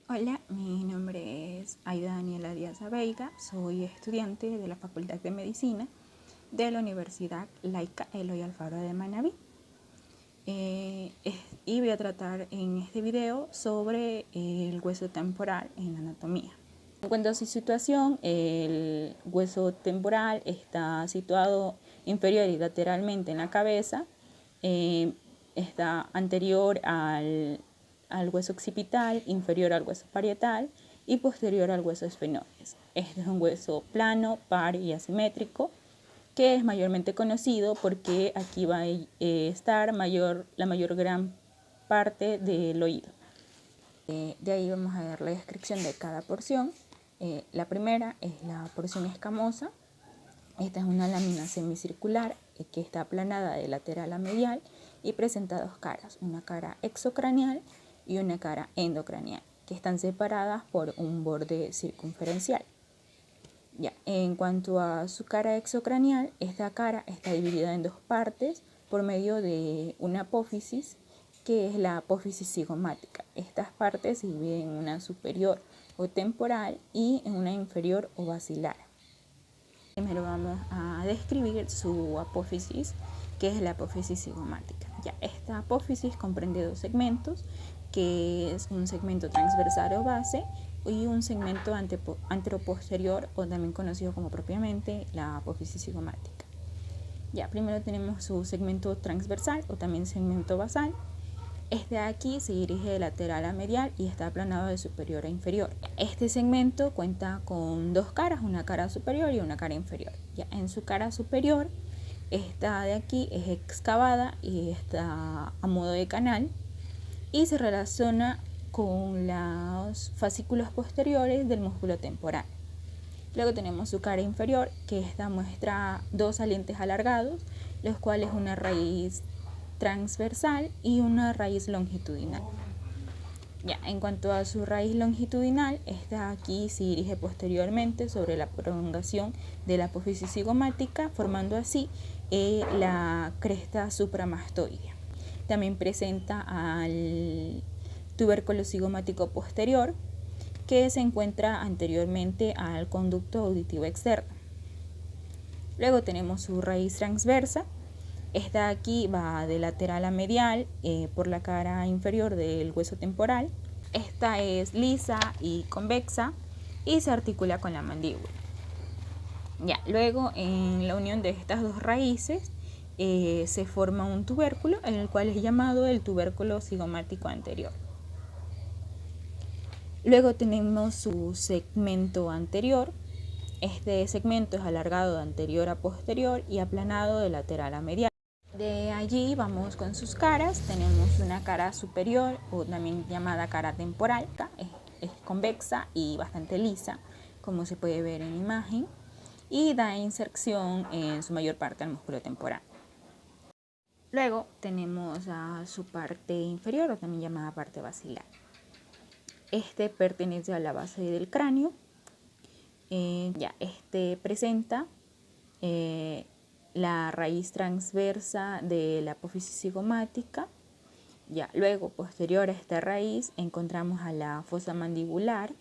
Hola, mi nombre es Aida Daniela Díaz Abeiga, soy estudiante de la Facultad de Medicina de la Universidad Laica Eloy Alfaro de Manabí. Y voy a tratar en este video sobre el hueso temporal en la anatomía. En cuanto a su situación, el hueso temporal está situado inferior y lateralmente en la cabeza, está anterior al hueso occipital, inferior al hueso parietal y posterior al hueso esfenoides. Este es un hueso plano, par y asimétrico, que es mayormente conocido porque aquí va a estar la mayor gran parte del oído. De ahí vamos a ver la descripción de cada porción. La primera es la porción escamosa. Esta es una lámina semicircular que está aplanada de lateral a medial y presenta dos caras, una cara exocraneal y una cara endocraneal, que están separadas por un borde circunferencial. Ya, en cuanto a su cara exocraneal, esta cara está dividida en dos partes por medio de una apófisis, que es la apófisis cigomática. Estas partes se dividen en una superior o temporal y en una inferior o basilar. Primero vamos a describir su apófisis, que es la apófisis cigomática. Ya, esta apófisis comprende dos segmentos, que es un segmento transversal o base y un segmento anteroposterior, o también conocido como propiamente la apófisis cigomática. Ya, primero tenemos su segmento transversal o también segmento basal. Este de aquí se dirige de lateral a medial y está aplanado de superior a inferior. Este segmento cuenta con dos caras, una cara superior y una cara inferior. Ya en su cara superior, esta de aquí es excavada y está a modo de canal y se relaciona con los fascículos posteriores del músculo temporal. Luego tenemos su cara inferior, que esta muestra dos salientes alargados, los cuales una raíz transversal y una raíz longitudinal. Ya, en cuanto a su raíz longitudinal, esta aquí se dirige posteriormente sobre la prolongación de la apófisis cigomática, formando así la cresta supramastoidea. También presenta al tubérculo cigomático posterior, que se encuentra anteriormente al conducto auditivo externo. Luego tenemos su raíz transversa. Esta aquí va de lateral a medial por la cara inferior del hueso temporal. Esta es lisa y convexa y se articula con la mandíbula. Ya, luego en la unión de estas dos raíces se forma un tubérculo, en el cual es llamado el tubérculo cigomático anterior. Luego tenemos su segmento anterior. Este segmento es alargado de anterior a posterior y aplanado de lateral a medial. De allí vamos con sus caras. Tenemos una cara superior, o también llamada cara temporal. Es convexa y bastante lisa, como se puede ver en imagen, y da inserción en su mayor parte al músculo temporal. Luego tenemos a su parte inferior, o también llamada parte basilar. Este pertenece a la base del cráneo. Este presenta la raíz transversa de la apófisis cigomática. Ya, luego, posterior a esta raíz, encontramos a la fosa mandibular.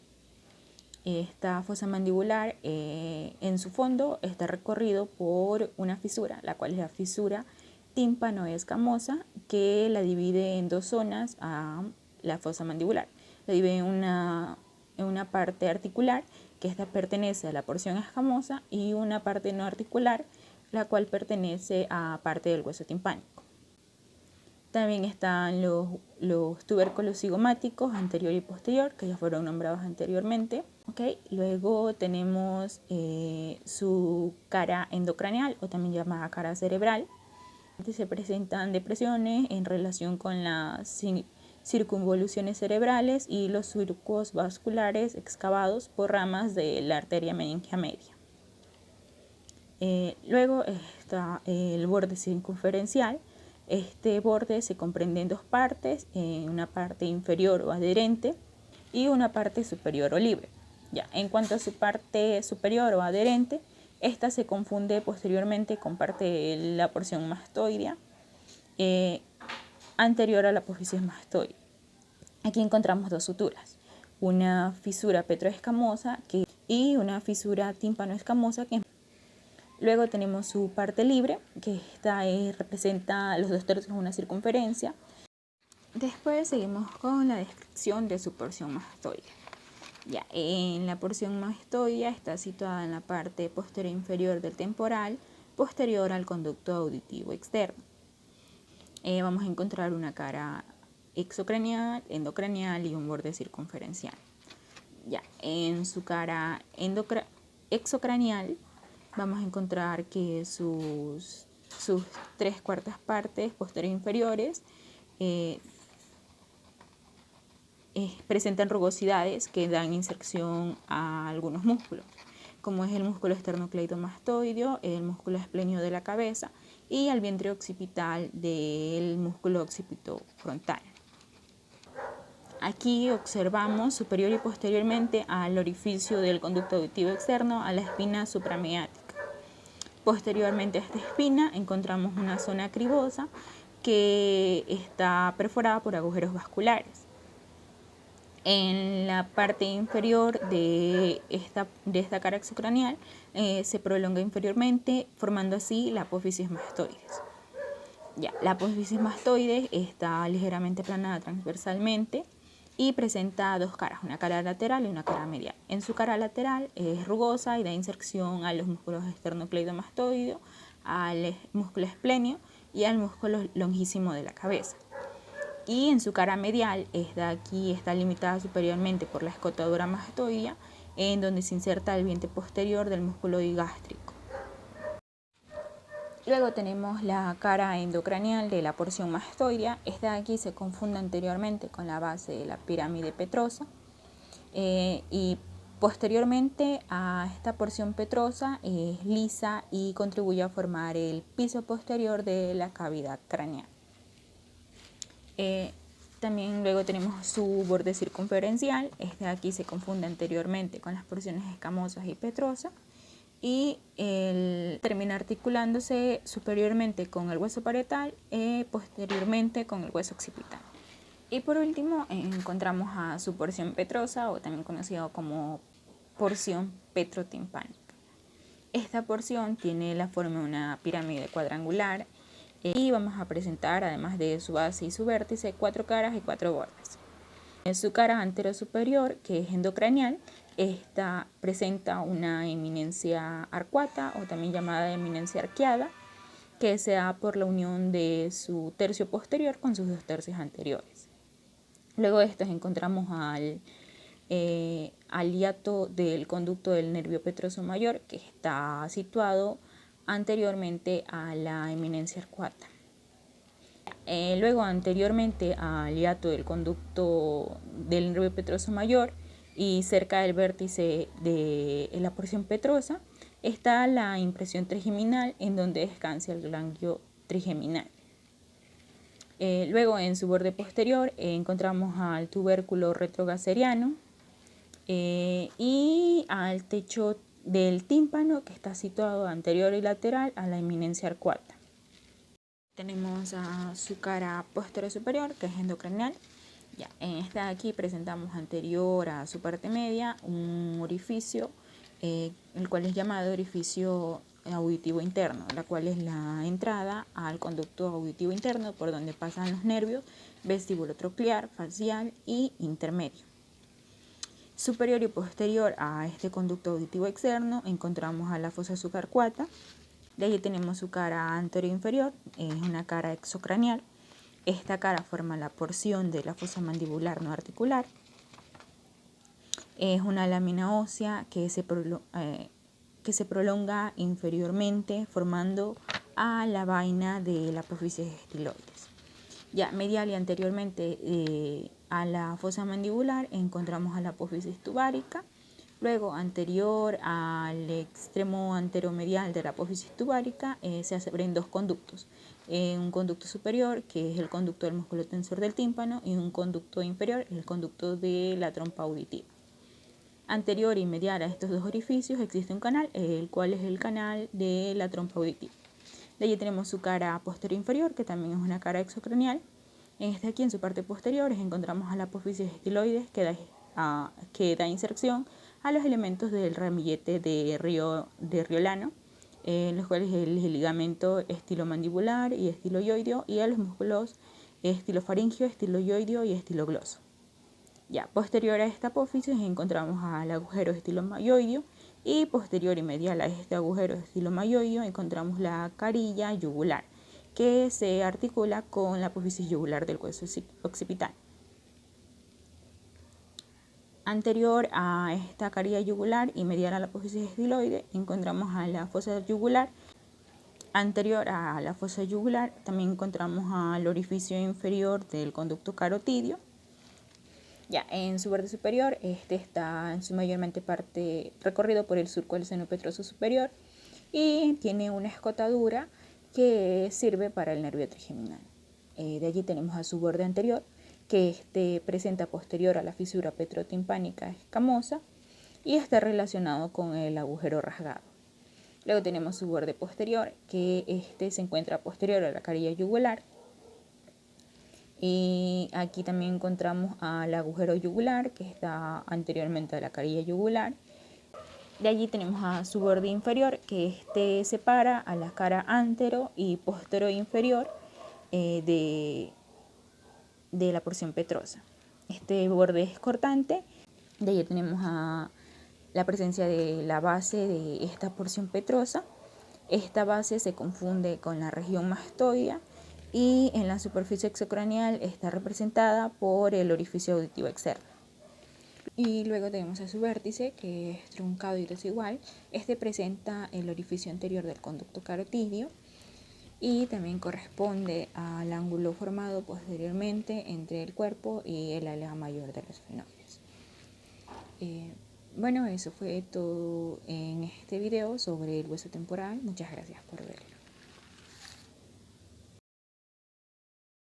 Esta fosa mandibular en su fondo está recorrido por una fisura, la cual es la fisura tímpano-escamosa, que la divide en dos zonas a la fosa mandibular. La divide en una parte articular, que esta pertenece a la porción escamosa, y una parte no articular, la cual pertenece a parte del hueso timpánico. También están los tubérculos cigomáticos anterior y posterior, que ya fueron nombrados anteriormente. Luego tenemos su cara endocraneal, o también llamada cara cerebral. Se presentan depresiones en relación con las circunvoluciones cerebrales y los surcos vasculares excavados por ramas de la arteria meningia media. Luego está el borde circunferencial. Este borde se comprende en dos partes, una parte inferior o adherente y una parte superior o libre. Ya, en cuanto a su parte superior o adherente, esta se confunde posteriormente con parte de la porción mastoidea anterior a la apófisis mastoide. Aquí encontramos dos suturas, una fisura petroescamosa y una fisura tímpanoescamosa. Luego tenemos su parte libre, que esta representa los 2/3 de una circunferencia. Después seguimos con la descripción de su porción mastoidea. Ya, en la porción mastoidea está situada en la parte posterior inferior del temporal, posterior al conducto auditivo externo. Vamos a encontrar una cara exocranial, endocranial y un borde circunferencial. Ya, en su cara exocranial vamos a encontrar que sus 3/4 partes posteriores inferiores presentan rugosidades que dan inserción a algunos músculos, como es el músculo esternocleidomastoideo, el músculo esplenio de la cabeza y el vientre occipital del músculo occipito frontal. Aquí observamos superior y posteriormente al orificio del conducto auditivo externo a la espina supramediática. Posteriormente a esta espina encontramos una zona cribosa que está perforada por agujeros vasculares. En la parte inferior de esta cara exocranial se prolonga inferiormente, formando así la apófisis mastoides. Ya, la apófisis mastoides está ligeramente aplanada transversalmente y presenta dos caras, una cara lateral y una cara medial. En su cara lateral es rugosa y da inserción a los músculos esternocleidomastoideo, al músculo esplenio y al músculo longísimo de la cabeza. Y en su cara medial, está limitada superiormente por la escotadura mastoidea, en donde se inserta el vientre posterior del músculo digástrico. Luego tenemos la cara endocranial de la porción mastoidea. Esta de aquí se confunde anteriormente con la base de la pirámide petrosa y posteriormente a esta porción petrosa es lisa y contribuye a formar el piso posterior de la cavidad craneal. También luego tenemos su borde circunferencial. Este de aquí se confunde anteriormente con las porciones escamosas y petrosas y termina articulándose superiormente con el hueso parietal y posteriormente con el hueso occipital. Y por último encontramos a su porción petrosa, o también conocido como porción petrotimpánica. Esta porción tiene la forma de una pirámide cuadrangular y vamos a presentar, además de su base y su vértice, 4 caras y 4 bordes. En su cara antero superior, que es endocranial, esta presenta una eminencia arcuata, o también llamada eminencia arqueada, que se da por la unión de su tercio posterior con sus 2 tercios anteriores. Luego de estos encontramos al hiato del conducto del nervio petroso mayor, que está situado anteriormente a la eminencia arcuata. Luego, anteriormente al hiato del conducto del nervio petroso mayor y cerca del vértice de la porción petrosa, está la impresión trigeminal, en donde descansa el ganglio trigeminal. Luego, en su borde posterior encontramos al tubérculo retrogaseriano y al techo del tímpano, que está situado anterior y lateral a la eminencia arcuata. Tenemos a su cara posterior superior, que es endocranial. Ya, en esta de aquí presentamos anterior a su parte media un orificio, el cual es llamado orificio auditivo interno, la cual es la entrada al conducto auditivo interno por donde pasan los nervios vestibulotroclear, facial y intermedio. Superior y posterior a este conducto auditivo externo encontramos a la fosa subarcuata. De allí tenemos su cara anterior inferior, es una cara exocranial. Esta cara forma la porción de la fosa mandibular no articular. Es una lámina ósea que se prolonga inferiormente formando a la vaina de la apófisis estiloides. Ya medial y anteriormente a la fosa mandibular encontramos a la apófisis tubárica. Luego, anterior al extremo anteromedial de la apófisis tubárica, se abren 2 conductos. Un conducto superior, que es el conducto del músculo tensor del tímpano, y un conducto inferior, el conducto de la trompa auditiva. Anterior y medial a estos 2 orificios existe un canal, el cual es el canal de la trompa auditiva. De allí tenemos su cara posterior inferior, que también es una cara exocranial. En aquí, en su parte posterior, encontramos a la apófisis estiloides, que da que da inserción a los elementos del ramillete de riolano, los cuales el ligamento estilomandibular y estiloioideo, y a los músculos estilofaringio, estiloioideo y estilogloso. Ya, posterior a esta apófisis encontramos al agujero estilomayoideo, y posterior y medial a este agujero estilomayoideo encontramos la carilla yugular, que se articula con la apófisis yugular del hueso occipital. Anterior a esta carilla yugular y medial a la apófisis estiloide encontramos a la fosa yugular. Anterior a la fosa yugular también encontramos al orificio inferior del conducto carotidio. Ya, en su borde superior, este está en su mayormente parte recorrido por el surco del seno petroso superior y tiene una escotadura que sirve para el nervio trigeminal. De allí tenemos a su borde anterior, que presenta posterior a la fisura petrotimpánica escamosa y está relacionado con el agujero rasgado. Luego tenemos su borde posterior, que se encuentra posterior a la carilla yugular. Y aquí también encontramos al agujero yugular, que está anteriormente a la carilla yugular. De allí tenemos a su borde inferior, que separa a la cara antero y postero inferior de la porción petrosa. Este borde es cortante. De allí tenemos a la presencia de la base de esta porción petrosa. Esta base se confunde con la región mastoidea y en la superficie exocraneal está representada por el orificio auditivo externo. Y luego tenemos a su vértice, que es truncado y desigual. Este presenta el orificio anterior del conducto carotidio y también corresponde al ángulo formado posteriormente entre el cuerpo y el ala mayor de los fenómenos. Bueno, eso fue todo en este video sobre el hueso temporal. Muchas gracias por verlo.